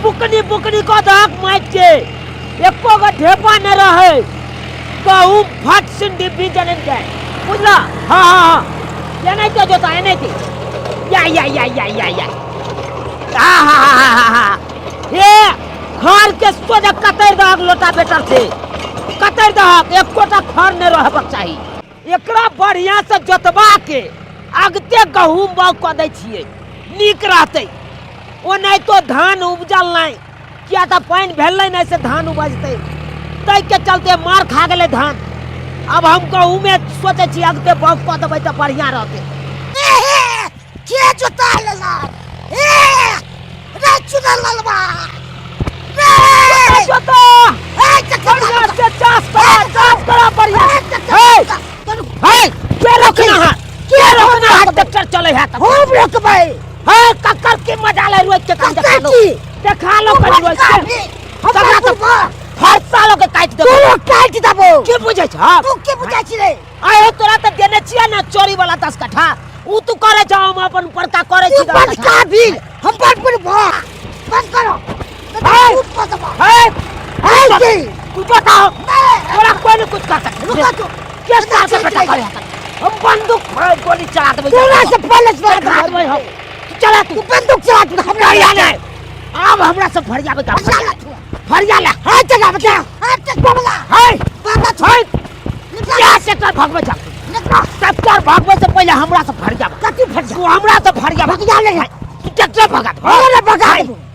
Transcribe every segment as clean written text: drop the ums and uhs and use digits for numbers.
बुकनी बुकनी को दाग माइट के एको का ढेपा न रहे गहूं फट सिंडी भी जनन के बुझला हां ये नहीं तो जोता है नहीं थी या हा ये घर के सोजा कतर दाग लोटा बेटर थे कतर दाग एकोटा खर न रहबक चाहिए एकरा बढ़िया से जोतवा के अगते गहूं बाग क दै छियै नीक रहतै ओ नहीं तो धान उपजल नहीं किया तो पानी भेल नहीं से धान उपजते तै के चलते मार खा गेले धान अब हम गहूं में सोचे छी अगते बाग क देबै त बढ़िया रहते के जोता लेला ए रे चुदल ललवा जोता बढ़िया से चास करा बढ़िया हे के रोकना है ट्रैक्टर चले है हम रोकबै है कक्कर के मजा ले रोज के काम देखा लो कर रोज के हमरा तो हर साल के काट देबो तू काट देबो के बुझै छ तू के बुझै छी रे आयो तोरा त देने छिया ना चोरी वाला 10 कट्ठा ऊ तू करे जाओ हम अपन परका करे छी बंद कर बिल हम बंद करो है है तू बताओ तोरा कोई नहीं कुछ कर सकता रुका तू केस का बेटा करे हम बंदूक गोली चला देबै तोरा से पहले मार देबै हम चला तू बंदूक चला तू हमरा नहीं अब हमरा से फरियाबे का फरिया ले हां जगह बता हां तक बबला है बाबा है क्या से कर भगवे जा ट्रैक्टर भगवे से पहले हमरा से फरिया कति फरिया तू हमरा से फरिया भगिया ले तू ट्रैक्टर भगा अरे भगा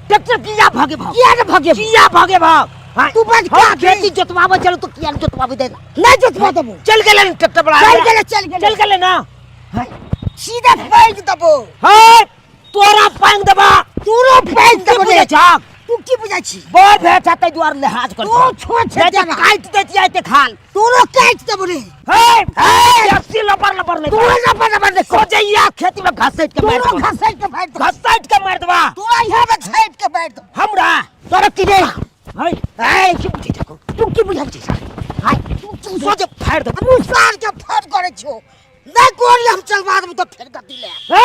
ट्रैक्टर किया भागे भाग किया रे भागे किया भागे भाग तू बच क्या खेती जोतवावे चलो तो किया जोतवावे दे नहीं जोतवा देबो चल गेले ट्रैक्टर बड़ा चल गेले ना सीधा पैंग देबो है तोरा पैंग देबा तोरो पैंग देबो बुझे छाक तू की बुझै छी बोर भेट तै द्वार लिहाज कर तू छोड़ छे काट देती आते खाल तोरो काट देबो रे है अस्सी लपर नहीं तोरो लपर नहीं सोजैया खेती में घसैट के मार तोरो घसैट के मार देबा तोरा यहां में छाइट के मार दो हमरा तोरा की रे है की बुझे छाक तू की बुझै छी हाय तू सोजे फाड़ दे तू सार के फोन करे छो नहीं गोली हम चलवा देबो तो फेर गति ले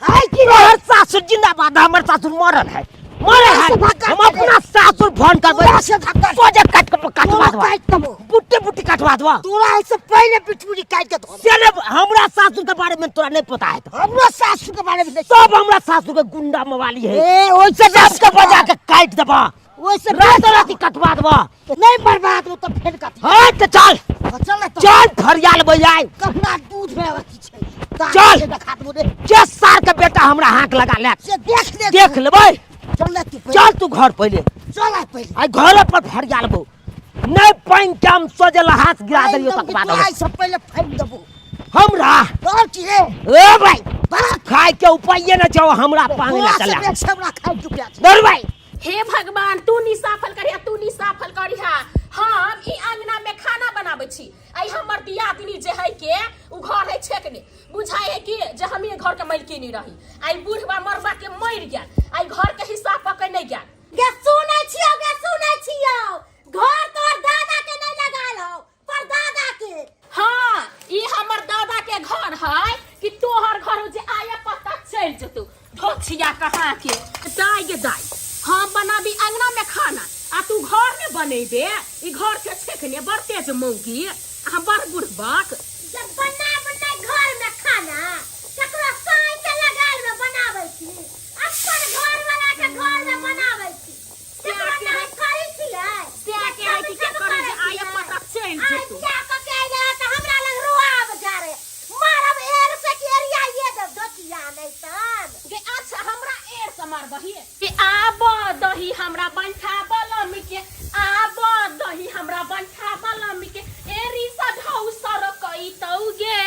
हाय की हर सासुर जिंदाबाद हमर सासुर मरल है हम अपना सासुर फोन करबै सोजे काटवा दो बुट्टी काटवा दो तोरा से पहले पिटपुरी काट के दो सेने हमरा सासुर के बारे में तोरा नहीं पता है तो हमरा सासुर के बारे में सब हमरा सासुर के गुंडा मवाली है ए ओइसे सब के बजा के काट देबा ओइसे रात कटवा देबा नहीं बर्बाद हो तो फेर कथि हां तो चल चल फरियाल बजाय कपड़ा दूध में अथी छै चल देखा दो रे के सार के बेटा हमरा हाथ लगा ले से देख लेबै चल तू चल तू घर पहले चल पहले आई घर पर फरियाल बो नहीं पाइन काम सोजे हाथ गिरा देलियो तक बाद आई सब पहले फेंक देबो हमरा और की रे ए भाई खाए के उपाय न जाओ हमरा पानी न चला हमरा खाए चुकिया डर भाई हे भगवान तू निसाफल करिया हम ई अंगना में खाना बनाबै छी आई हमर दियादनी जे है के उ घर है छेकने बुझाई है कि जे हम ये घर के मालकिनी रही आई बूढ़बा मरबा के मर गेल आई घर के हिस्सा पकड़ नहीं गेल गे सुनै छियो घर तोर दादा के नहीं लगाल हो पर दादा के हां ई हमर दादा के घर है कि तोहर घर जे आया पता चल जतौ धोछिया कहां के दाई हम बनाबी अंगना में खाना आ तू घर में बनेबे ई घर के छेकने बड़ तेज मौगी हम बड़ बुढ़बाक जब बना घर में खाना ककरो साई के लगाल में बनाबै छी अपन घर वाला के घर में बनाबै छी केकरो नहीं करै छियै से के है कि केकरो जे आया पता चल जतौ क्या को कहले त हमरा लग रुआब जारे मारब एर से के एरिया ये दतिया नहीं तन के अच्छा हमरा एर से मारबही के आबो दही हमरा बंठा बलम के आबो दही हमरा बंठा बलम के एरी सा ढौ सर कई तौगे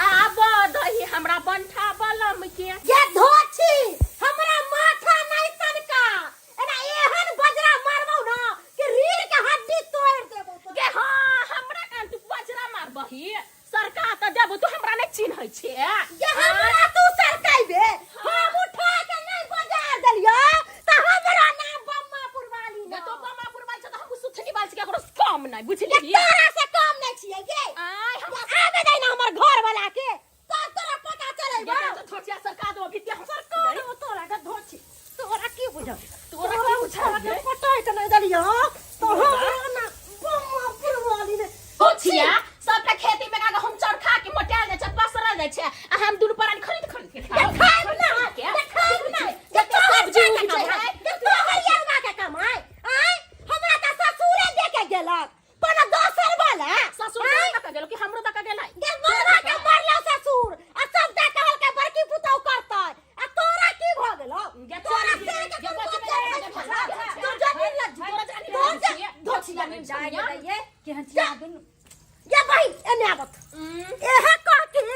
आबो दही हमरा बंठा बलम के ये धोछी हमरा माथा नहीं तनका एना एहन बजरा मारबौ ना कि रीढ़ के हड्डी तोड़ देबौ के हां हमरा कान तू बजरा मारबही सरकार त देबो तू हमरा नहीं चिन्है छे ये हमरा तू सरकाइबे हम उठा के नहीं बजार देलियो त हमरा नाम बम्मापुर वाली गे तो बम्मापुर वाली छ त हम सुथनी वाली के ककरो कम नहीं बुझली तोरा से कम नहीं छियै गे आय हम आबे दे ना हमर घर वाला के तोरा पता चलै गे तो छोटिया सरकार दो अभी ते हम सरकार तोरा के धोछी तोरा की बुझौ तोरा बुझा के पटाई त नहीं दलियो तो हमरा ना बम्मा पुरवाली ने होछिया सबटा खेती में का हम चढ़ खा के मोटा जाय छै पसरा जाय छै आ हम दुनु पर खरीद के खाइब ना खाइब ना जते सब्जी है तो हरियरवा के कमाई आय हमरा त ससुरे दे के गेलक पर दोसर वाला ससुर तक गेलो कि हमरो तक गेलै गे मरवा के मरलो ससुर आ सब दे कहल के बड़की पुतौ करतै आ तोरा की भ गेलो तोरा से के तू जमीन लग धोछिया में जाय ये के हंसिया दिन ये भाई एने आवत एहा कहथिन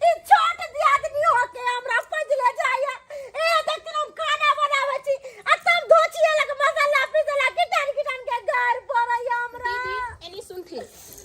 ई छोट दियादनी हो के हमरा पजले जाय ए देखिन हम खाना बनावे छी आ तब धोछिया लग मसाला पीसला किटान के घर पड़ै हमरा दीदी एनी सुनथि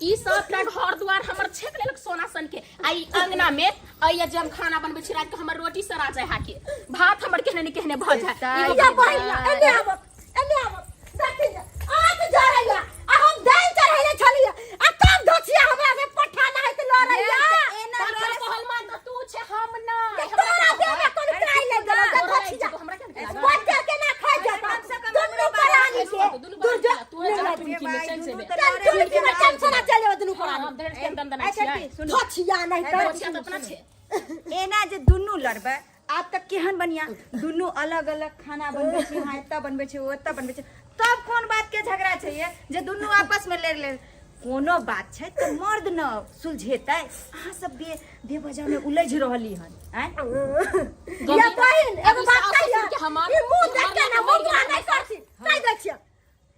ई सबटा घर द्वार हमर छेक लेलक सोना सन के आई अंगना में आइया जब खाना बनबै छी रात के हमर रोटी सरा जाय हाके भात हमर केहने भ जाय ये भाई एने आवत देखिन आज जरैया आ हम दाल चढ़ैले छलिए आ तब धोछिया हमरा से पठाना है त लड़ैया एना कहल मान त तू छे हम ना तोरा दे में कोन काई ले गेलो धोछिया हमरा के बच्चा के ना खाइ जाता दुनु परानी के दुर्जो तू जरा टुनकी में चल से टुनकी में चल चला चले दुनु परानी हम धड़ के दंदना छियै धोछिया नहीं धोछिया त अपना छे एना जे दुनू लड़बे आप तक केहन बनिया दुनू अलग अलग खाना बनबै छी हां एता बनबै छी ओता बनबै छी तब कोन बात के झगड़ा छै जे दुनू आपस में ले कोनो बात छै त मर्द न सुलझेतै अहाँ सब बेवजह में उलझ रहली हन हैं या बहिन एगो बात कहिया ई मुंह देख के ना मुंह नहीं करछी कहि दै छियै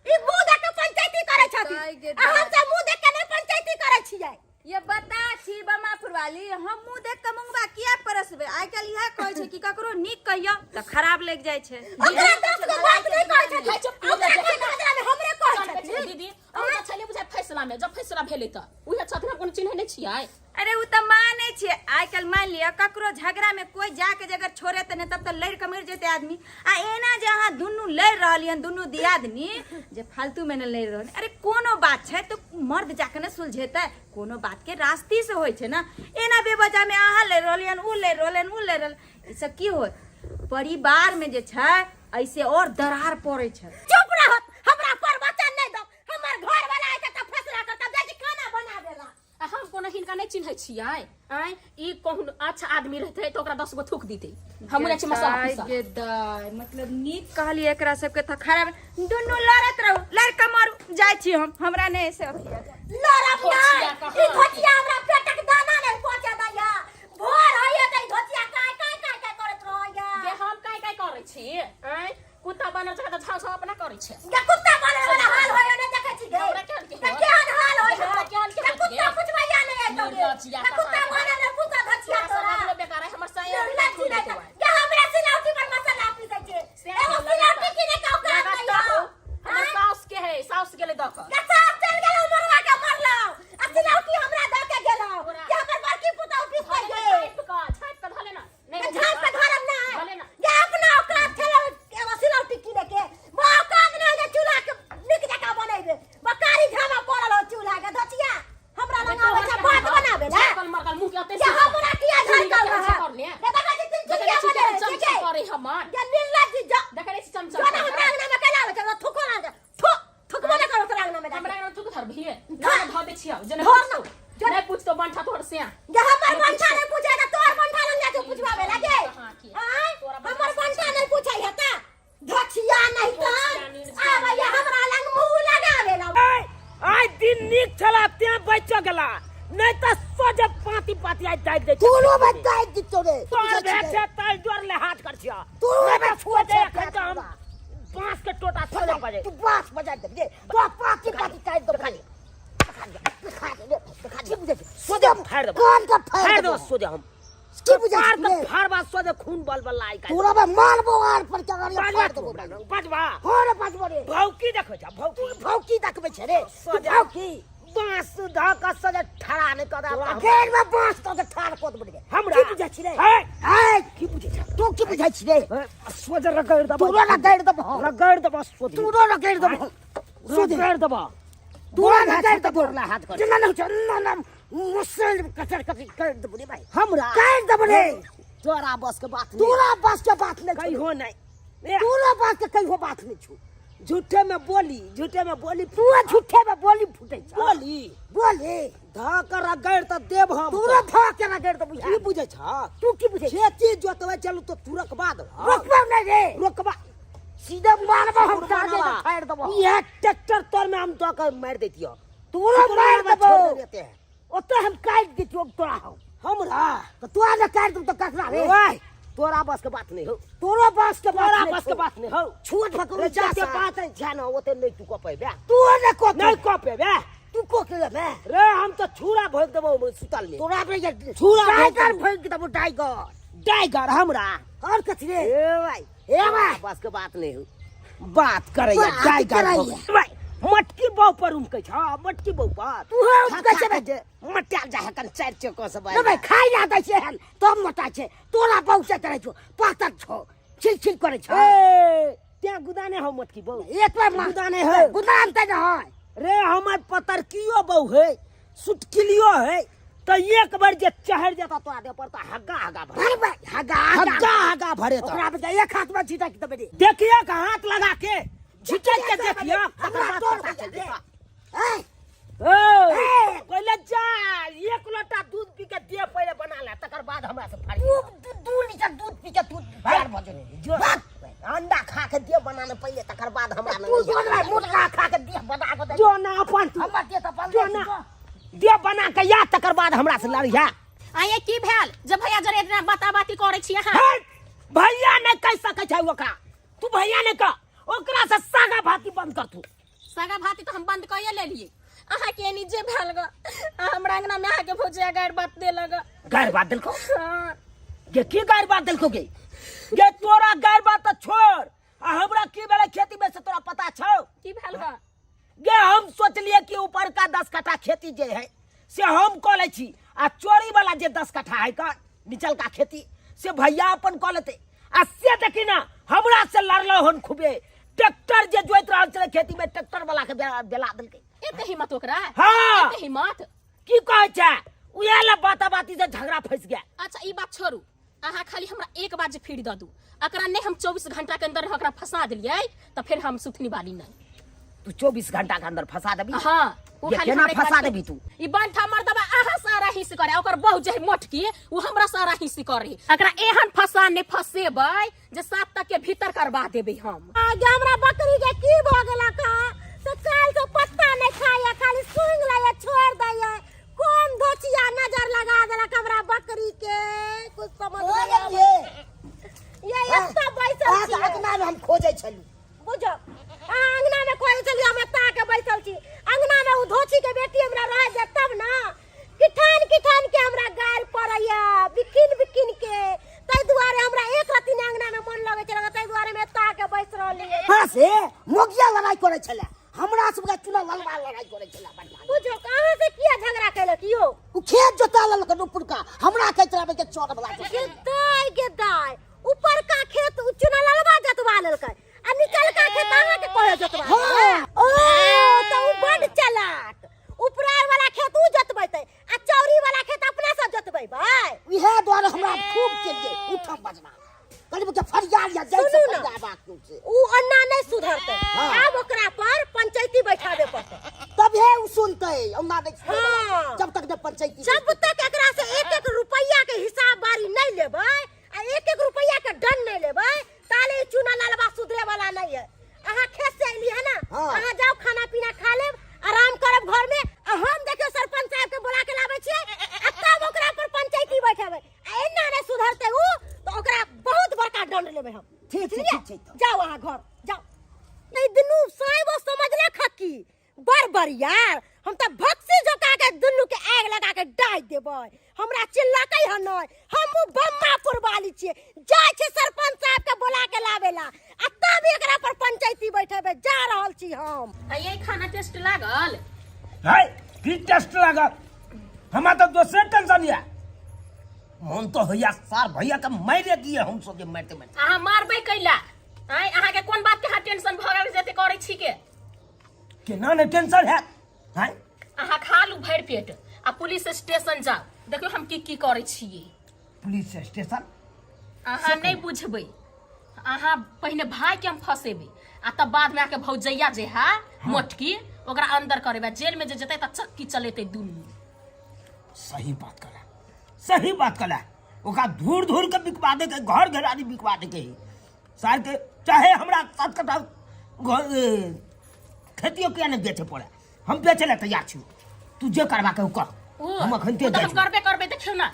ई मुंह देख के पंचायती करै छथि आ हम सब मुंह देख के नहीं पंचायती करै छियै ये बता छी बमा फुरवाली हम मुंह देख के मुंगबा किया परसबे आइ काल इहा कहै छै कि ककरो नीक कहियो त खराब लग जाय छै ओकरा दस गो बात नहीं कहै छथि ओकरा कोई नजर में हमरे कहै छथि दीदी और छले बुझाय फैसला में जब फैसला भेलै त उहे छथिन कोन चिन्ह नै छियै अरे उ त माने छै आइ काल मान लिया ककरो झगड़ा में कोई जाके जगर छोड़े त नहीं तब त लड़ के मर जेते आदमी आ एना जे अहाँ दुनू लड़ रहलियन दुनू दियादनी जे फालतू में न लड़ रहल अरे कोनो बात छै तो मर्द जाके न सुलझेतै कोनो बात के रास्ती से होय छै ना एना बेवजह में अहाँ लड़ रहलियन उ लड़ रहल ई सब की होय परिवार में जे छै ऐसे और दरार पड़े छै चुप रहत हमरा पर वचन नहीं दो हमर घर वाला है त फैसला कर तब जाके खाना बना देला हम कोनो हिनका नहीं चिन्है छियै आय ई कहून अच्छा आदमी रहते तो ओकरा 10 गो थूक दीते हम नै छी मसाला पीसा गे दाय मतलब नीक कहली एकरा सबके त खराब दुनू लड़त रहू लड़का मारू जाय छी हमरा नहीं से लड़ब ना ई धोतिया हमरा पेटक दाना नहीं पहुंचे दैया भोर होइए त धोतिया काय करत रहैया जे हम काय करै छी आय कुत्ता बनल छै त छाव अपना करै छै ये कुत्ता बने वाला हाल होय ने देखै छी गे हमरा केहन के केहन हाल होय केहन के कुत्ता पुछबैया नहीं है तो कुत्ता बने ने पुत्ता धोतिया तोरा सब बेकार है हमर साया के हमरा सिलौटी पर मसाला पीसै छै एगो सिलौटी किने का औकात नहीं है हमर साउस के है साउस गेले द के के साफ चल गेलौ मरवा के मरलौ आ सिलौटी हमरा द के गेलौ के हमर बड़की पुतौ पीसै गे छाप के धले ना नहीं झाप के धरम ना धले ना ये अपना औकात खेलौ एगो सिलौटी किने के औकात नहीं जे चूल्हा के निक जका बनैबे बकारी झामा पड़ल हो चूल्हा के धोतिया हमरा लंग आबै छै भात बनाबे ना कल मरकल मुंह के अते ये हमरा किया झलकल रहा ने देखा जी तीन देखै चुलिया छी बने चमचा करे हमर ये नीला जी जा देखै छी चमचा जोना हमरा अंगना में केला होय छै थुको ना थुकबो ना करो तोरा अंगना में हमरा हमरा ना तू धर भी ना ध दे छिया जने धर ना नहीं पूछ तो बनठा तोहर से ये हमर बनठा नहीं पूछे त तोर बनठा लंग जा तू पूछबावे लागे कहां की आय हमर बनठा नहीं पूछै हता धछिया नहीं त आबे ये हमरा लंग मुंह लगावे ला आय दिन नीक छला ते बच गेला नहीं त सोजे पाती आई दाइ दे तोरो बताइ दितो रे तोर भेटे तै जोर ले हाथ कर छिया तोरो छोटे खंजा हम बांस के टोटा छोड़ बजे तू बास बजा दे तो पाती काट दो खाली सोजे फाड़ दे कान का फाड़ दे सोजे हम की बुझा फाड़ दे फाड़ बा सोजे खून बल लाई का तोरा बे मार बोआर पर चगड़ फाड़ दो बजवा हो रे बजबो रे भौकी देखै छ भौकी देखबे छ रे भौकी बांस धक सजे ठड़ा ने कदा घेर में बांस तो ठाड़ कोत बड़े हमरा की बुझा छी रे हाय की बुझा छ तू की बुझा छी रे सोजे रगड़ दबा तोरा रगड़ दबो सोजे तोरा रगड़ दबो सोजे रगड़ दबा तोरा रगड़ दबो ला हाथ कर जना न चन्ना ना मुसल कचर कर दबो रे भाई हमरा कर दबो रे तोरा बस के बात तोरा बस के बात नहीं कहियो नहीं तोरा बस के कहियो बात नहीं छु झूठे में बोली तू झूठे में बोली फुटे छ बोली धा कर रगड़ त देव हम तोरा धा के रगड़ त बुझा की बुझे छ तू की बुझे खेती जोतवे चलू तो तुरक बाद रोकबा नहीं रे रोकबा सीधा मारबा हम ताजे के फाड़ देबो ये ट्रैक्टर तोर में हम तो कर मार देतियो तोरा मार देबो छोड़ देते हैं ओते हम काट देतियो तोरा हो हमरा तो तोरा ने काट दम तो कसरा रे ओए तोरा बस के बात नहीं हो तोरा बस के तोरा बस के बात नहीं हो छूट पकड़ रे जा जाके बात है जानो ओते नहीं तू कपे बे तू ने को नहीं कपे बे तू को के बे रे हम तो छुरा भोग देबो सुतल में तोरा पे छुरा टाइगर भोग देबो टाइगर हमरा और कथि रे ए भाई बस के बात नहीं हो बात करे या टाइगर भाई मटकी बहु पर उनके छ मटकी बहु पर तू हो कैसे बे मटिया जा कन चार चको से न भाई खाई ना दै छै हन तब मोटा छै तोरा बहु से करे छो पातर छो छिल करे छो ए त्या गुदाने हो मटकी बहु एक बार गुदाने है गुदान त न है रे हमर पतर कियो बहु है सुटकिलियो है तो एक बार जे चढ़ जाता तो आदे पर तो हगा भरे अरे भाई हगा भरे तो ओकरा पे एक हाथ में झिटा के दे देखिए का हाथ लगा के झिटक के देखिए पहले जा एक लोटा दूध पी के दिए पहले बना ले तकर बाद हमरा से फाड़ी 2 लीटर दूध पी के तू बाहर भजन जो अंडा खा के दिए बनाने पहले तकर बाद हमरा तू जो ना मुर्गा खा के दिए बना के दे जो ना अपन तू हमर दे त पल जो ना दिए बना के या तकर बाद हमरा से लड़िया आये की भेल जब भैया जरे इतना बाती करे छी अहाँ भैया ने कह सके छै ओकरा तू भैया ने का ओकरा से सागा भाती बंद कर तू सागा भाती तो हम बंद कइए ले लिए अहाँ के नीचे भेल ग हमरा अंगना में आके भोजिया गाड़ बात दे लगा गाड़ बात दिल को हाँ। ये की गाड़ बात दिल को ये तोरा गाड़ बात तो छोड़ आ हमरा की बेले खेती में से तोरा पता छौ की भेल ग ये हम सोचलिए कि ऊपर का 10 कट्ठा खेती जे है से हम क ले छी आ चोरी वाला जे 10 कट्ठा है का निचल का खेती से भैया अपन क लेते आ से देखी ना हमरा से लड़लो हन खूबे ट्रैक्टर जे जोइत रहल छले खेती में ट्रैक्टर वाला के बेला देलकै एते हिम्मत ओकरा हाँ। एते हिम्मत की कहै छै उहे ला बाती से झगड़ा फंस गया अच्छा ई बात छोड़ू अहाँ खाली हमरा एक बार जे फीड द दू अकरा नहीं हम 24 घंटा के अंदर ओकरा फंसा दिलियै तो फिर हम सुथनी वाली नहीं तू 24 घंटा के अंदर फंसा देबी हां ये केना फंसा देबी तू ई बंठ हमर दबा अहाँ सारा हिस्स करे ओकर बहु जे मोटकी उ हमरा सारा हिस्स करे अकरा एहन फंसा ने फसेबै जे 7 तक के भीतर करबा देबै हम आज हमरा बकरी के की भ गेला का से काल के पत्ता नहीं खाया खाली सूंघ लाया छोड़ दया कौन धोचिया नजर लगा देला हमरा बकरी के कुछ समझ नहीं आवे ये एकटा बैसल छी अंगना में हम खोजे छलू बुझो अंगना में खोजे छलू हम ता के बैसल छी अंगना में उ धोची के बेटी हमरा रह जा तब ना किठान के हमरा गाल पड़ैया बिकिन के तै दुआरे हमरा एक रति अंगना में मन लगे छला तै दुआरे में ता के बैस रहलिए हां से मोगिया लड़ाई करे छला हमरा सबके चुना ललवा लड़ाई करे छला बढ़िया बुझो कहां से किया झगड़ा कैले कियो उ खेत जोता ललक ऊपर का हमरा के चलावे के चोर वाला के दाई ऊपर का खेत चुना ललवा जतवा ललकै आ निकल का खेत आहा के कोहे जतवा हां ओ तो उ बड़ चलाक ऊपरार वाला खेत उ जतबैते आ चौरी वाला खेत अपना से जतबै भाई इहे द्वारे हमरा खूब चलिए उठम बजना कलब के फरियाद या जैसे फरियाद से उ अन्ना नहीं सुधरते अब ओकरा पर पंचायती बैठाबे पड़ते तब हे उ सुनते अन्ना नहीं जब तक पंचायती जब तक एकरा से 1-1 रुपया के हिसाब बारी नहीं लेबै आ 1-1 रुपया के दंड नहीं लेबै ताले चुना लालबा सुधरे वाला नहीं है अहाँ खेत से एली है ना अहाँ जाओ खाना पीना खा लेब आराम करब घर में आ हम देखियो सरपंच साहब के बुला के लाबै छियै आ तब ओकरा पर पंचायती बैठाबै आ एना नहीं सुधरते उ तो ओकरा बहुत बड़का दंड लेबै हम ठीक जाओ अहाँ घर जाओ नहीं दुनू साइबो समझले खकी बरबरियार हम त भक्सी जोका के दुनू के आग लगा के डाल देबै हमरा चिल्लाकै ह नै हम बम्मापुर वाली छियै जाय छै सरपंच साहब के बुला के लावेला आ तब एकरा पर पंचायती बैठेबे जा रहल छी हम आ ये खाना टेस्ट लागल है की टेस्ट लागल हमरा तो दोसर टेंशन या मन तो होया सार भैया के मारे दिए हम सब मारते अहाँ मारबै कैला आय अहाँ के कोन बात के हाथ टेंशन भ गेल जते करै छी के केना ने टेंशन है हैं अहाँ खा लू भरि पेट आ पुलिस स्टेशन जाओ देखियो हम की करै छियै पुलिस स्टेशन अहाँ नहीं बुझबै अहाँ पहिने भाई के हम फसेबै आ तब बाद में आके भौजैया जे है मोटकी ओकरा अंदर करेबे जेल में जे जते त चक्की चलेते दुनू। सही बात कला, सही बात कला। ओका धूर धूर के बिकवा दे के, घर घरानी बिकवा दे के सार के, चाहे हमरा 7 कट्ठा खेतियों के नहीं बेचे पड़े, हम बेचे ला तैयार छी। तू जे करबा के कर, हम अखन ते तो हम करबे करबे देखियो ना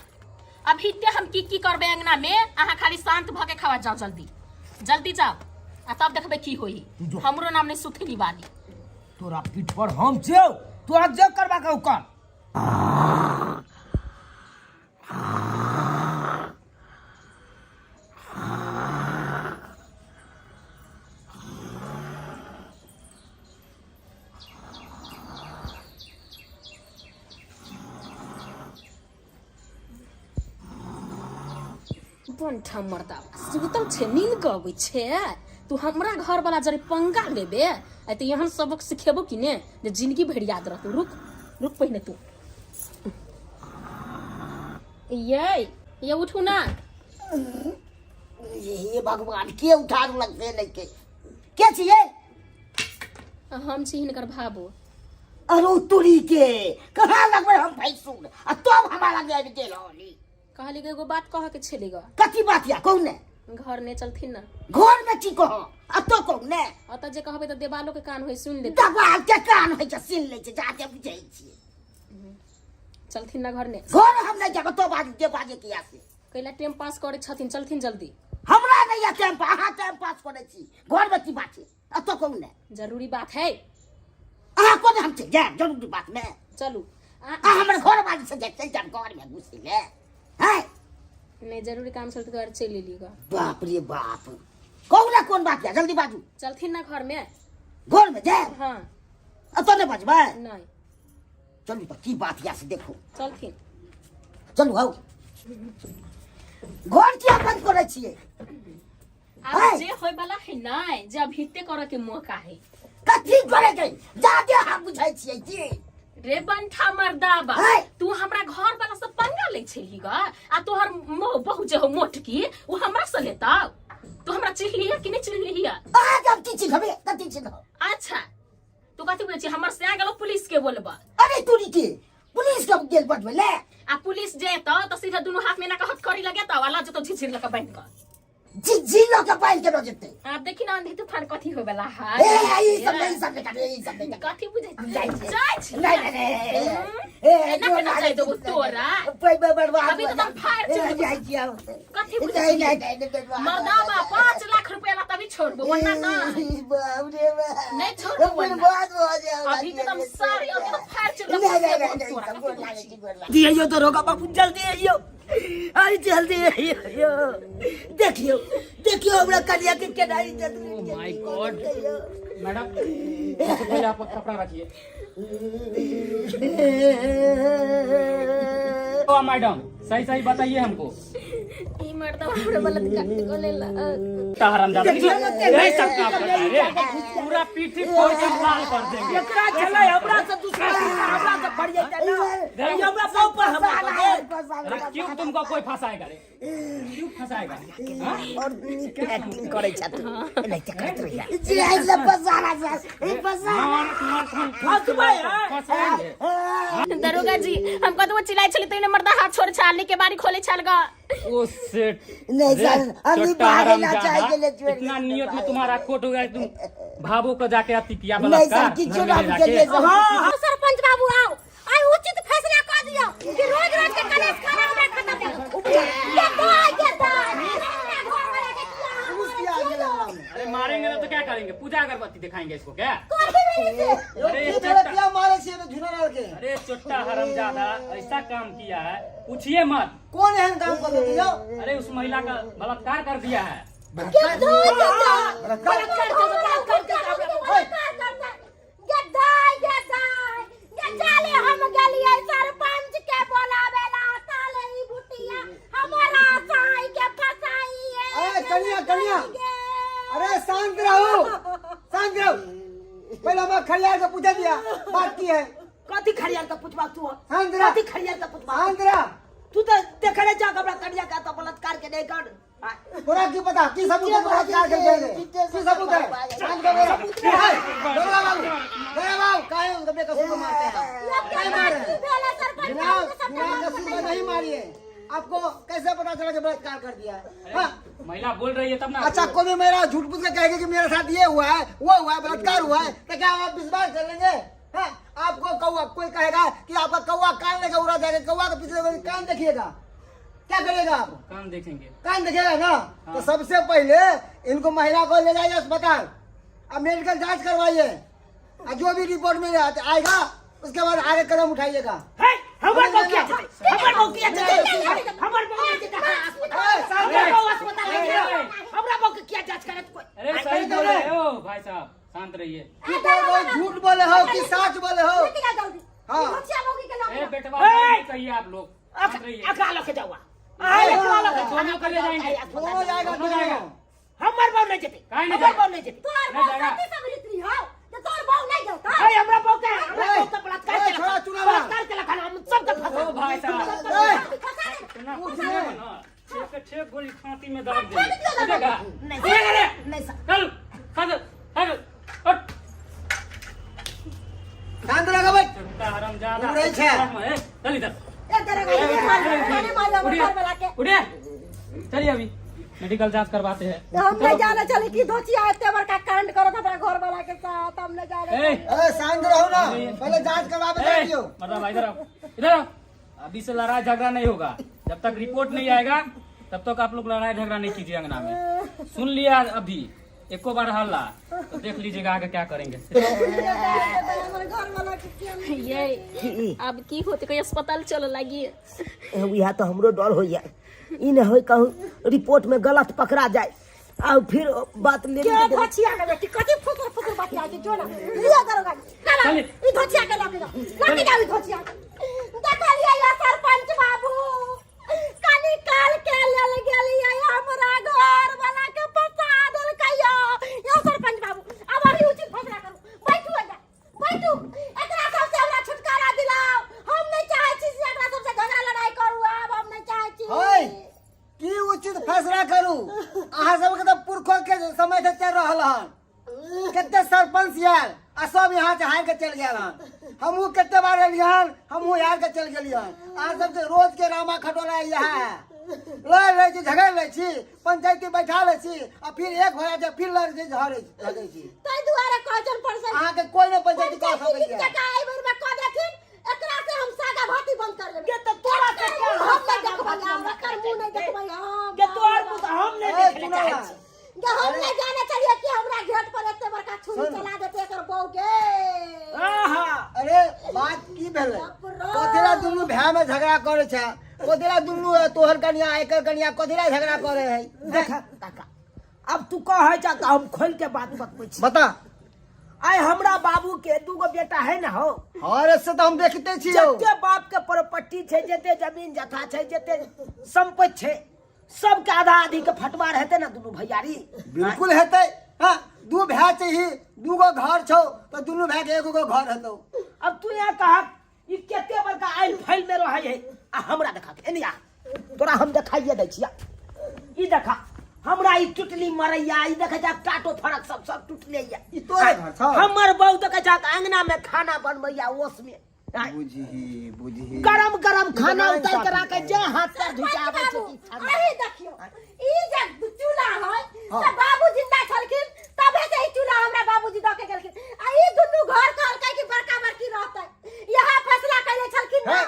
अभी ते हम की करबे अंगना में। अहाँ खाली शांत भ के खावा जाओ, जल्दी जल्दी जाओ आ तब देखबे की होई। हमरो नाम ने सुथनी वाली। तोरा पीठ पर हम जेऊ, तोरा जे करबा के कर। बंठा मर्दा सुतल छे, नींद गबै छे। तू हमरा घर वाला जरे पंगा लेबे आ त यहाँ सबक सिखेबो कि ने जे जिंदगी भर याद रहतो। रुक रुक पहिने तू ये उठू ना। ये भगवान के उठार लगते नहीं के छिए? हम छी हिनकर भाबो। अरे तुरी के कहां लगबे हम भैंसुर आ तब हमारा गेल गेल होली। कहली के एगो बात कह के छेलेगा। कथी बात या कौन ने? घर ने चलथिन ना। घर में की कहो आ तो कौन ने? अत जे कहबे त देवालो के कान होय सुन ले। दबाल के कान होय छ सुन ले छ, जाते बुझै छी। चलथिन ना घर ने। घर हम नहीं जाब, तो बाज जे बाजे किया से कैला टाइम पास करे छथिन, चलथिन जल्दी। हमरा नहीं या टाइम पास, हां टाइम पास करे छी। घर में की बात है आ तो कौन ने? जरूरी बात है। आ कोन हम से जा जरूरी बात में चलू। आ हमर घर बाज से देखते जब घर में घुसी ले है। नहीं जरूरी काम चलते तो चल लीगा। बाप रे बाप, कहू ना कौन बात है, जल्दी बाजू। चलथिन ना घर में। घर में जाए? हाँ। तो नहीं बजबे? नहीं। चलू तो की बात या से देखो। चलथिन। चलू आओ। घर किया बंद करे छिए? अब जे होय वाला है नहीं, जे अभिते करे के मौका है। कथी करे के जादे हम बुझाई छिए जी। रे बंठा मर्दाबा, तू हमरा घर वाला से पंगा ले छेली ग आ तोहर बहु जे हो मोटकी वो हमरा से लेता। तू हमरा चिल्ली है कि नहीं चिल्ली है? आ जब की चीज हबे कथी चीज हो? अच्छा तू कथी बोले छी हमर से आ गेलो पुलिस के बोलबा? अरे तूरी के पुलिस का गेल बजबे ले। आ पुलिस जे तो सीधा दोनों हाथ में ना कहत करी लगे तो वाला जो तो झिझिर लगा बैठ का जी लो के पाइन के रोजते। आप देखी ना अंधी तूफान कथी होय वाला है। ए ई सब करे ई सब नहीं कथी बुझै जाय छी? नहीं ए ना ना जाय दो तोरा पे बर्बाद अभी तो तुम फायर चल जाय छिया। कथी बुझै नहीं मर्दाबा 5 लाख रुपया ला तभी छोड़बो वरना ना बाप रे बाप नहीं छोड़बो वरना। बर्बाद हो जाए अभी तो तुम सारी अभी तो फायर चल दियो तो रोगा बाबू जल्दी आइयो। आई जल्दी आइयो। देखियो देखियो हमरा कन्या के केनाई जल्दी। Oh my God. मैडम सबसे पहले आप कपड़ा रखिए। ओ मैडम सही सही बताइए हमको। ई मर्दा हमरे बलात्कार को लेला। हरामजादा नहीं सकता रे, पूरा पीठी फोड़ के लाल कर देंगे। एकरा चले हमरा से दूसरा हमरा से बढ़िया चला। ये हमरा पाव पर हमरा अरे क्यों तुमको कोई फंसाएगा रे? क्यों फंसाएगा? हां और एक्टिंग करे छत नहीं त करत रहिया जी ऐसे फसाना सर ए फसा फस भाई फंसाएंगे। दरोगा जी हमको तो वो चिल्लाई चली तो मर्दा हाथ छोड़ छालने के बारी खोले छाल गा। ओ सेट नहीं सर अभी भागना चाहिए ले छोड़। इतना नियत में तुम्हारा खोट हो गया, तुम भावो को जाके अति किया नहीं बलात्कार सर की घर में चुनाव ले के लिए जाके। हां सरपंच बाबू आओ आई उचित फैसला कर दियो कि रोज रोज के कलेश खाना में खत्म अरे मारेंगे ना तो क्या करेंगे? पूजा अगरबत्ती दिखाएंगे इसको क्या? क्या मारे से झुना के? अरे चोट्टा हरामजादा ऐसा काम किया है पूछिए मत। कौन है काम कर दिया? अरे उस महिला का बलात्कार कर दिया है। सरपंच के बोलावेला ताले ही बुटिया हमारा साई के फसाई है। अरे कन्या कन्या अरे शांत रहो शांत रहो। पहले हमें खड़ियार का पूछा दिया बात की है। कथी खड़ियार का पुछबा तू? शांत रह कथी खड़ियार का पुछबा? शांत रह। तू तो देखने जा हमरा कन्या का तो बलात्कार के नहीं कर। तोरा की पता की सबूत है बलात्कार कर देंगे की सबूत है शांत कर मेरा दरोगा बाबू काहे उसको बेकसूर को मारते हैं काहे मारे बिना कसूर नहीं मारिए आपको कैसे पता चला कि बलात्कार कर दिया है हाँ? महिला बोल रही है तब ना। अच्छा कोई भी मेरा झूठ पूछ के कहेगा कि मेरे साथ ये हुआ है वो हुआ है बलात्कार हुआ है तो क्या आप विश्वास कर लेंगे हाँ? आपको कौवा कोई कहेगा कि आपका कौवा कान लेकर उड़ा जाएगा कौवा के पीछे कान देखिएगा क्या करेगा आप कान देखेंगे। कान देखेगा ना तो सबसे पहले इनको महिला को ले जाइए अस्पताल अब मेडिकल जांच करवाइए और जो भी रिपोर्ट में आएगा उसके बाद आगे कदम उठाइएगा हमर बहू किया जते हमर बहू किया जते हमर बहू ने जते हमर बहू अस्पताल ले गए हमरा बहू के किया जांच करत कोई अरे सही बोल रहे हो भाई साहब, शांत रहिए। झूठ बोले हो कि सच बोले हो हाँ ए बेटवा नहीं कहिए आप लोग, शांत रहिए। अकरा लो के जावा अकरा लो के दोनों को ले जाएंगे। दोनों जाएगा दोनों जाएगा। हमर बहू नहीं जते काहे नहीं हमर जाएगा? बहू नहीं जते नहीं जाएगा। हमरा बहू के बलात्कार के छोड़ा चुनावा बलात्कार के लखन हम सब के ओ फंसा भाई साहब सुना ना, छह गोली छाती में दर्द दे देगा। नहीं सर चल चल हट शांत रहो भाई छोटा हरामजादा। उड़े छे। चल इधर उठिए, चलिए अभी मेडिकल जांच करवाते हैं। हम नहीं जाने चले कि धोचिया इतने बड़का कांड करो था अपने घर वाला के साथ हम नहीं जाने ए शांत रहो ना पहले जांच करवा बताइयो मतलब इधर आओ, इधर आओ। अभी से लड़ाई झगड़ा नहीं होगा, जब तक रिपोर्ट नहीं आएगा तब तक आप लोग लड़ाई झगड़ा नहीं कीजिए अंगना में। सुन लिया अभी एको बार हल्ला तो देख लीजिएगा आगे क्या करेंगे। घर वाला के क्यों ये अब की होते कोई अस्पताल चल लगी। यह तो हमरो डर हो जाए ई न हो कहूँ रिपोर्ट में गलत पकड़ा जाए और फिर बात ले क्या धोचिया के बेटी कथी फुकुर फुकुर बतिया के जो ना लिया करो गाड़ी चलिए। ई धोचिया के लगे जाओ ई धोचिया देखा लिया या सरपंच बाबू काली काल के ले गेलिया हमरा घर वाला के पता दल कहियो या सरपंच बाबू अब अभी उचित फैसला करू बैठू एकरा सबसे हमरा छुटकारा दिलाओ हम नहीं चाहे छी एकरा सबसे झगड़ा लड़ाई करू अब हम नहीं चाहे छी होय की उचित फैसला करू अहाँ सबके तो पुरखों के समय से चल रहल हन केते सरपंच यार आ सब यहाँ से हार के चल गया हन हमहू केते बार एलियन हमहू हार के चल गेलियन अहाँ सब रोज के रामा खटोला यहाँ लड़ रहे छी झगड़ रहे छी पंचायती बैठा रहे छी आ फिर एक हो जाए फिर लड़ छी झगड़े छी तै दुआरे कहजन परसे अहाँ के कोई ने पंचायती कह सकैया जका आई बेर में कह देथिन एकरा से हम सागा भाती बंद कर लेब के तो तोरा से क्या हम नहीं देखबै हमरा कर मुंह नहीं देखबै हम के तोर पुत हम नहीं देखे चाहे छी। हम नहीं जाने चलिए कि हमरा घेट पर एते बड़का छुरी चला देते एकर बहू के आहा अरे बात की भेलै कथीला दुनू भाई में झगड़ा करे छै कथीला दुनू तोहर कनिया एकर कनिया कथीला झगड़ा करे है देखा काका अब तू कहे जा तो हम खोल के बात बतबै छी। बता आय हमरा बाबू के दूगो बेटा है ना हो और से तो हम देखते छी जते बाप के प्रॉपर्टी छै जते जमीन जथा छै जते संपत्ति छै सबके आधा आधी के फटवार हेते ना दुनू भैयारी बिल्कुल हेतै हां दू भाई चाहिए दूगो घर छौ तो दुनू भाई के एगो घर हेतौ अब तू यहाँ कहा ई केते बड़का आइल फैल में रहे है आ हमरा देखा के एनिया तोरा हम देखाइए दै छिया ई देखा हमरा ई टुटली मरैया ई देखे जा टाटो फरक सब टूटले या ई तोरे घर छौ हमर बहू देखे जा अंगना में खाना बनबैया ओस में बुझही गरम गरम खाना उतार के राखे जे हाथ पर धुचावे छै की खाना अरे देखियो ई जे चूल्हा है से बाबू जिंदा छलखिन तबे से ई चूल्हा हमरा बाबूजी द के गेलखिन आ ई दुनू घर कहलकै कि बड़का बड़की रहतै यहां फैसला कैले छलखिन ना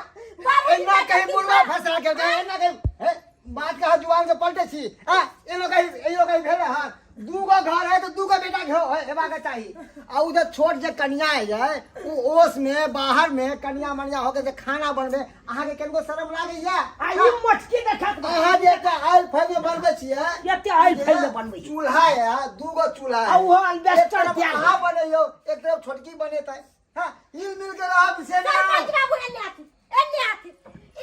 बाबूजी एना कहीं मुर्गा फैसला के दे एना कहीं बात का जुबान से पलटे छी हां एनो कहीं भेले हां दूगो घर है तो दूगो बेटा घेओ है हेबा के चाहिए आ उधर छोट जे कन्या है वो ओस में बाहर में कन्या मनिया होके जे खाना बनबे अहाँ के केनको शर्म लागे या आ ई मोटकी देखा अहाँ जे का आइल फल में बनबे छियै एते आइल फैल में बनबै छी चूल्हा है दूगो चूल्हा आ वो अल्बेस्टर दिया कहां बनैयो एक तरफ छोटकी बनेतै हां ई मिल के रह से ना सरपंच बाबू एने आथि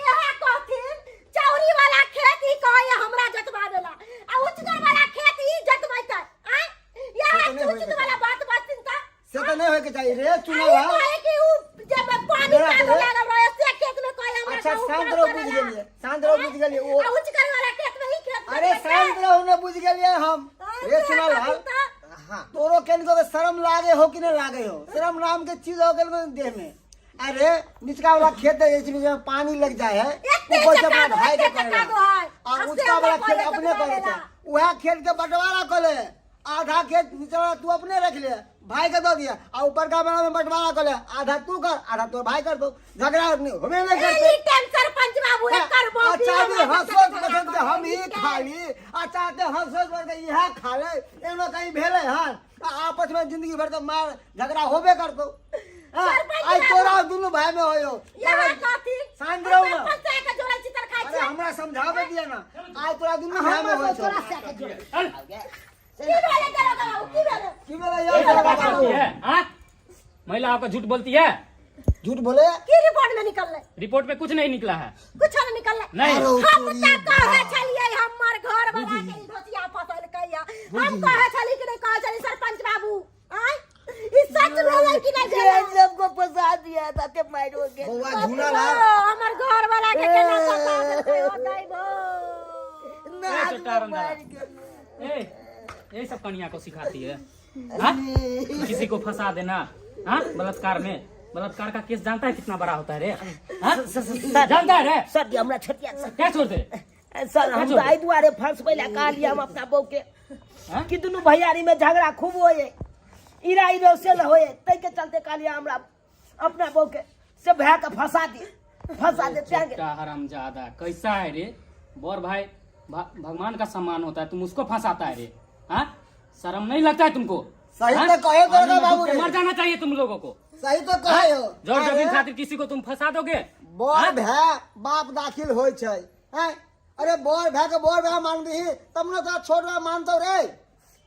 यहां कहथिन चौरी वाला खेत ही कहे हमरा जतवा देला आ उचगर वाला खेत ही जतवैतै आय यहां उचगर वाला बात बातिन त से तो नहीं होय के चाहिए रे चुनावा कहे कि उ जब पानी का लागल रहे से खेत में कहे हमरा अच्छा शांत रहो बुझ गेलिए ओ उचगर वाला खेत में ही खेत अरे शांत रहो न, बुझ गेलिए हम। ये सुना लाल, हाँ तोरो केनको के शर्म लागे हो कि नहीं लागे हो? शर्म नाम के चीज हो गेल देह में। अरे निचका वाला खेत है जिसमें पानी लग जाए है, ऊपर से अपना भाई के करेला, और उसका वाला खेत अपने करेला। वह खेत के बंटवारा कर ले, आधा खेत निचला तू अपने रख ले, भाई के दो दिया, और ऊपर का में बंटवारा कर ले, आधा तू कर आधा तो भाई कर दो। झगड़ा हमें नहीं करते। सरपंच बाबू करबो अच्छा हंसोस पसंद के हम ही खा ली, अच्छा ते हंसोस पर के यह खा ले, एनो कहीं भेले हन आपस में जिंदगी भर तो मार झगड़ा होबे करतो। आई तोरा दुनु भाई में होयो यहाँ काती शांत रहो ना। पंचायत का जोड़ा चितर खाई अरे हमरा समझावे दिया ना, आई तोरा दुनु भाई में होयो। की बोले करो बाबू की बोले की बोले है हाँ? महिला आपका झूठ बोलती है? झूठ बोले? की रिपोर्ट में निकल ले? रिपोर्ट में कुछ नहीं निकला है। कुछ नहीं निकल ले? नहीं। हम त कहे छलिए हमर घर वाला के धोतिया फसल कहिया, हम कहे छली कि नहीं कहे छली सरपंच बाबू आय ई सच बोले कि नहीं? ये सबको फंसा दिया था ते मारो के। बउआ झूला ला हमर घर वाला के केना फंसा देते हो दाइबो? यही सब कन्या को सिखाती है हाँ? किसी को फंसा देना हाँ? बलात्कार में, बलात्कार का केस जानता है कितना बड़ा होता है रे हाँ? जानता है रे? सर जी हमरा छटिया क्या छोड़ते? सर हम दाई दुआरे फंस पहले कहा लिया हम अपना बहू के कि दोनों भैयारी में झगड़ा खूब होए, इरा इरो से होए, तै के चलते कहा लिया हमरा अपना बहू के से भैया के फंसा दे त्यागे। क्या हरामजादा कैसा है रे? बौर भाई भगवान का सम्मान होता है, तुम उसको फंसाता है रे हाँ? शर्म नहीं लगता है तुमको? सही हाँ? तो कहे तो बाबू रे, मर जाना चाहिए तुम लोगों को। सही तो कहे हो। जोर जमीन खातिर किसी को तुम फंसा दोगे? बोर भै बाप दाखिल होय छै हैं? अरे बोर भै के बोर भै मान दी तब न तो छोट भै मानतो रे,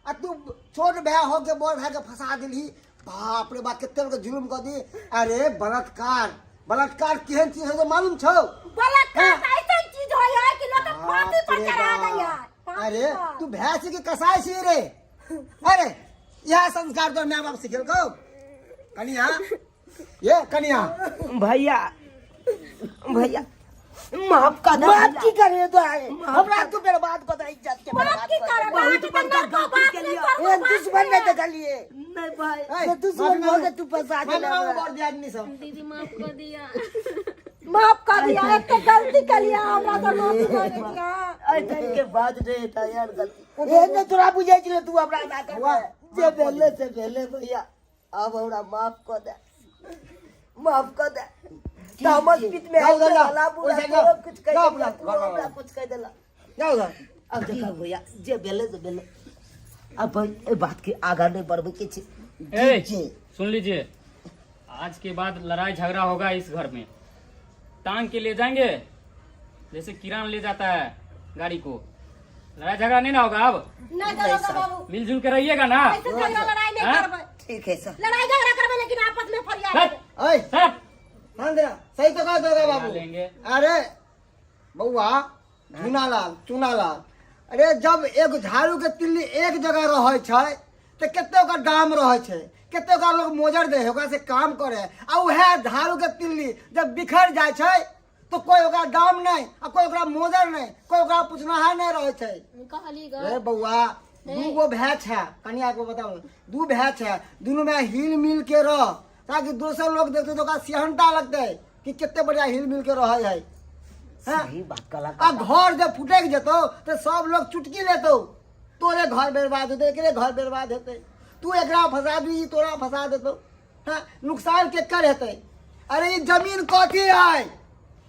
आ तू छोट भै हो के बोर भै के फंसा दिली। बाप रे बाप कते के जुलुम कर दी। अरे बलात्कार, बलात्कार केहन चीज है तो मालूम छौ? बलात्कार ऐसा चीज होय है कि लोग फांसी पर चढ़ा दैया। अरे तू भैंस की कसाई छी रे। अरे यह संस्कार तो माँ बाप सिखेल को कनिया, ये कनिया भैया भैया माफ कर दे। माफ की करे तो आए हमरा तू बर्बाद कर दे, इज्जत के माफ की करे, बहुत बड़का गलती के लिए ए दुश्मन ने देख लिए नहीं भाई, दुश्मन हो गए तू फंसा दे। बोल दिया आदमी सब दीदी माफ कर दिया। माफ कर दिया, एक तो गलती कर लिया हमरा तो माफ कर दिया। ऐ तन के बाद रे था यार गलती ए ने तोरा बुझाई छले तू हमरा ना कर जे पहले से पहले भैया अब हमरा माफ कर दे, माफ कर दे। तामस पित में जाओ, जाओ, हला पूरा जाओ, कुछ कह जाओ, दिला, जाओ, जाओ, हमरा कुछ कह दिला। जाओ उधर। अब देखा भैया जे बेले से बेले अब भाई ए बात के आगा नहीं बढ़बे के छी। ए, जी सुन लीजिए, आज के बाद लड़ाई झगड़ा होगा इस घर में, टांग के ले जाएंगे जैसे किरान ले जाता है गाड़ी को। लड़ाई झगड़ा नहीं ना होगा अब? नहीं करोगे बाबू, मिलजुल के रहिएगा ना? ऐसे झगड़ा लड़ाई नहीं हाँ? करबे। ठीक है सर। लड़ाई झगड़ा करबे लेकिन आपस में फरियाद हट, ओए हट। अंदर सही तो कह दोगे बाबू। लेंगे। अरे बउआ चुनालाल चुनालाल, अरे जब एक झाड़ू के तिल्ली एक जगह रहे छै तो कते का दाम रहे छै, कते का लोग मोजर दे ओकरा से काम करे, आ उहे झाड़ू के तिल्ली जब बिखर जाय छै तो कोई ओकरा दाम नहीं, आ कोई ओकरा मोजर नहीं, कोई ओकरा पुछनहार नहीं रहे छै। कहली अरे बउआ दू गो भैंस है, कन्या को बताओ, दू भैंस है, दोनों में हिल मिल के रह, ताकि दोसर लोग देखते तो ओकरा सिहनता लगते कि कितने बढ़िया हिल मिल के रहे है। सही बात कला। आ घर जब फुटेक जेतो तो सब लोग चुटकी लेतो, तोरे घर बर्बाद होते, एकरे घर बर्बाद होते, तू एकरा फंसा दी तोरा फंसा देतो, हाँ नुकसान केकर हेते? अरे ये जमीन कथी है?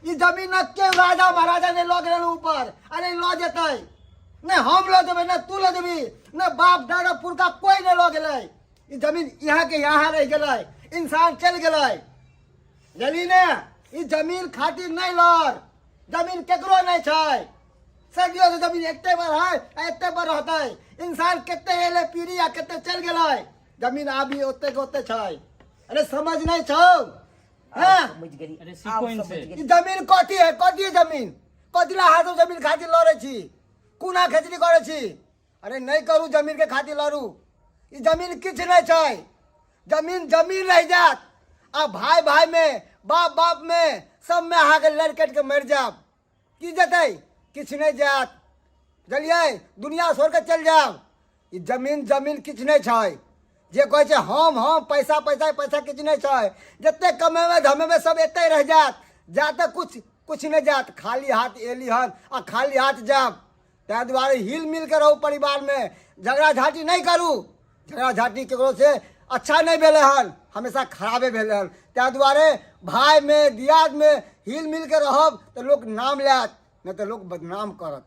ये जमीन न के राजा महाराजा ने लग रहे ऊपर, अरे लो जेते न हम लो देबे, न तू लो देबी, न बाप दादा पुरखा कोई न लो गेले। ये जमीन यहाँ के यहाँ रह गेले, इंसान चल गेले, जली ने ये जमीन खातिर नहीं लड़, जमीन केकरो नहीं छै, सदियों से जमीन एते पर है, एते पर रहता है, इंसान केते एले पीढ़ी आ केते चल गेले, जमीन अभी ओते के ओते छै। अरे समझ नहीं छौ? हाँ समझ गई। अरे सीखो इनसे। ई जमीन कथी है? कथी है जमीन? कथिला हाथों जमीन खातिर लड़े छी, कुना खेचरी करे छी? अरे नहीं करू जमीन के खातिर लड़ू, ई जमीन किछ नहीं छै, जमीन जमीन रह जात, आ भाई भाई में बाप बाप में सब में अहाँ के लड़ कट के मर जाब, की जतै? किछ नहीं जात, चलिए दुनिया छोड़ के चल जाओ। ई जमीन जमीन किछ नहीं छै। जे कहै छै हम पैसा पैसा पैसा किछ नहीं छै। जते कमेबे धमेबे सब एते रह जात। जाते कुछ नहीं जात। खाली हाथ एली हन आ खाली हाथ जाब। तै दुआरे हिल मिल के रहू परिवार में। झगड़ा झाटी नहीं करू। झगड़ा झाटी केकरो से अच्छा नहीं भेले हन, हमेशा खराबे भेले हन। तै दुआरे भाई में दियाद में हिल मिल के रहब तो लोग नाम लेत, नहीं तो लोग बदनाम करत।